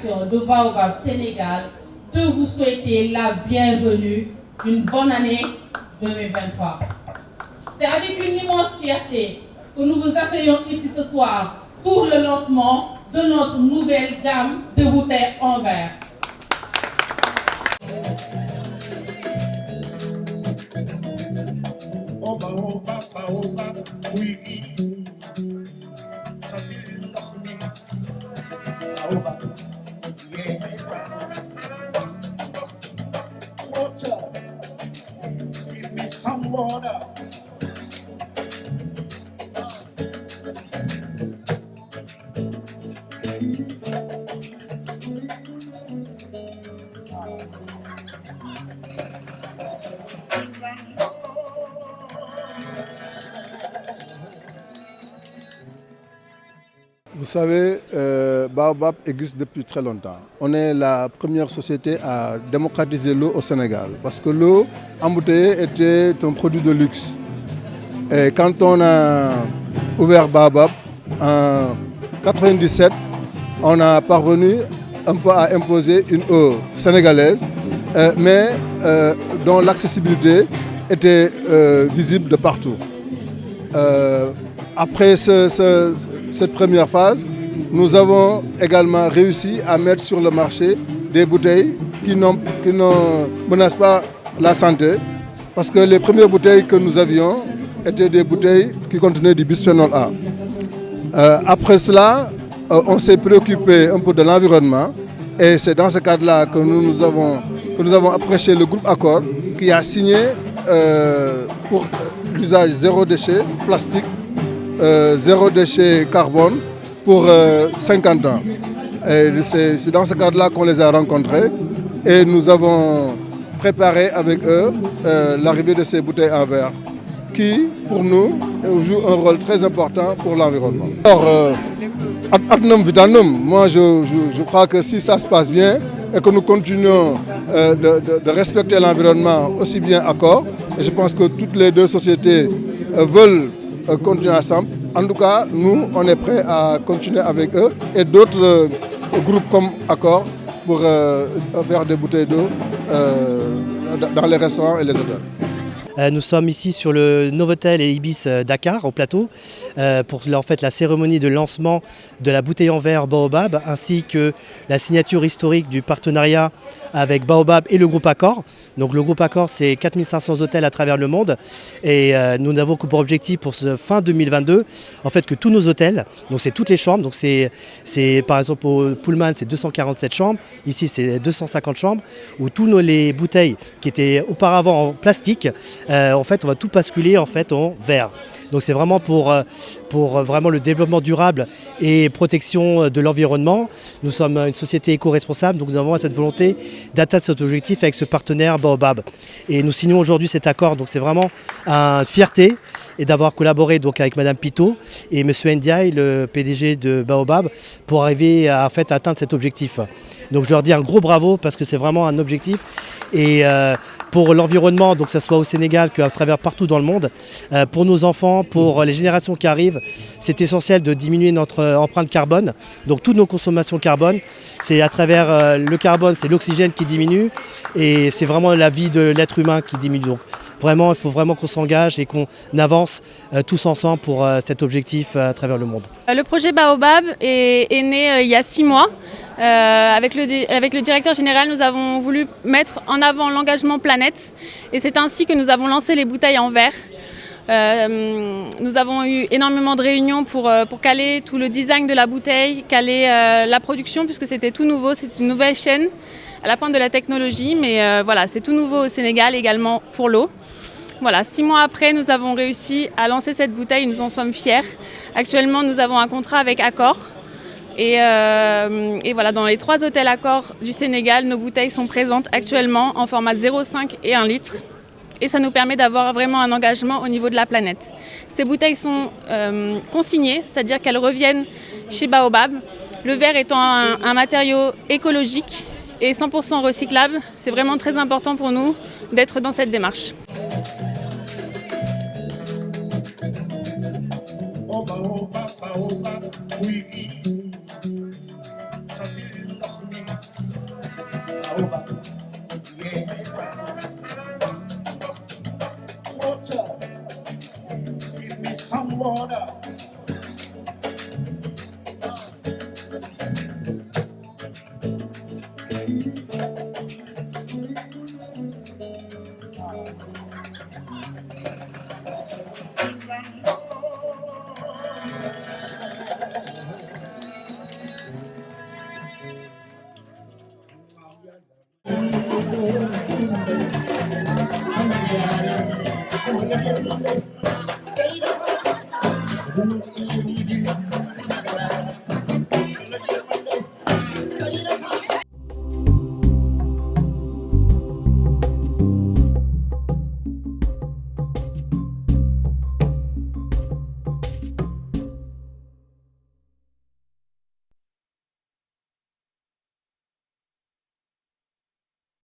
délégation de Baobab Sénégal de vous souhaiter la bienvenue, une bonne année 2023. C'est avec une immense fierté que nous vous accueillons ici ce soir pour le lancement de notre nouvelle gamme de bouteilles en verre. Give me some water. Vous savez, Baobab existe depuis très longtemps. On est la première société à démocratiser l'eau au Sénégal parce que l'eau embouteillée était un produit de luxe. Et quand on a ouvert Baobab en 1997, on a parvenu un peu à imposer une eau sénégalaise, mais dont l'accessibilité était visible de partout. Après cette première phase, nous avons également réussi à mettre sur le marché des bouteilles qui ne menacent pas la santé, parce que les premières bouteilles que nous avions étaient des bouteilles qui contenaient du bisphénol A. Après cela, on s'est préoccupé un peu de l'environnement, et c'est dans ce cadre-là que nous avons approché le groupe Accor, qui a signé pour l'usage zéro déchet plastique, zéro déchet carbone pour 50 ans. C'est dans ce cadre-là qu'on les a rencontrés et nous avons préparé avec eux l'arrivée de ces bouteilles en verre qui, pour nous, jouent un rôle très important pour l'environnement. Alors, ad nam vitanum, moi je crois que si ça se passe bien et que nous continuons de respecter l'environnement aussi bien Accor, et je pense que toutes les deux sociétés veulent continuer ensemble. En tout cas, nous, on est prêts à continuer avec eux et d'autres groupes comme Accor pour faire des bouteilles d'eau dans les restaurants et les hôtels. Nous sommes ici sur le Novotel et Ibis Dakar au plateau pour en fait, la cérémonie de lancement de la bouteille en verre Baobab ainsi que la signature historique du partenariat avec Baobab et le groupe Accor. Donc le groupe Accor, c'est 4500 hôtels à travers le monde et nous avons pour objectif pour ce fin 2022 en fait que tous nos hôtels, donc c'est toutes les chambres, donc c'est par exemple au Pullman c'est 247 chambres, ici c'est 250 chambres où les bouteilles qui étaient auparavant en plastique, en fait on va tout basculer en fait en verre. Donc c'est vraiment pour vraiment le développement durable et protection de l'environnement. Nous sommes une société éco-responsable, donc nous avons cette volonté d'atteindre cet objectif avec ce partenaire Baobab. Et nous signons aujourd'hui cet accord, donc c'est vraiment une fierté et d'avoir collaboré donc avec Madame Pitot et Monsieur Ndiaye, le PDG de Baobab, pour arriver à, en fait, atteindre cet objectif. Donc je leur dis un gros bravo parce que c'est vraiment un objectif. Et pour l'environnement, donc que ce soit au Sénégal qu'à travers partout dans le monde, pour nos enfants, pour les générations qui arrivent, c'est essentiel de diminuer notre empreinte carbone. Donc toutes nos consommations carbone, c'est à travers le carbone, c'est l'oxygène qui diminue et c'est vraiment la vie de l'être humain qui diminue. Donc vraiment, il faut vraiment qu'on s'engage et qu'on avance tous ensemble pour cet objectif à travers le monde. Le projet Baobab est né il y a 6 mois. Avec le directeur général, nous avons voulu mettre en avant l'engagement planète et c'est ainsi que nous avons lancé les bouteilles en verre. Nous avons eu énormément de réunions pour caler tout le design de la bouteille, caler la production puisque c'était tout nouveau, c'est une nouvelle chaîne à la pointe de la technologie, mais voilà, c'est tout nouveau au Sénégal également pour l'eau. Voilà, 6 mois après, nous avons réussi à lancer cette bouteille, nous en sommes fiers. Actuellement, nous avons un contrat avec Accor. Et voilà, dans les 3 hôtels Accor du Sénégal, nos bouteilles sont présentes actuellement en format 0,5 et 1 litre. Et ça nous permet d'avoir vraiment un engagement au niveau de la planète. Ces bouteilles sont consignées, c'est-à-dire qu'elles reviennent chez Baobab. Le verre étant un matériau écologique et 100% recyclable, c'est vraiment très important pour nous d'être dans cette démarche. Baobab, Baobab, oui, ça dit ndox mi Thank you.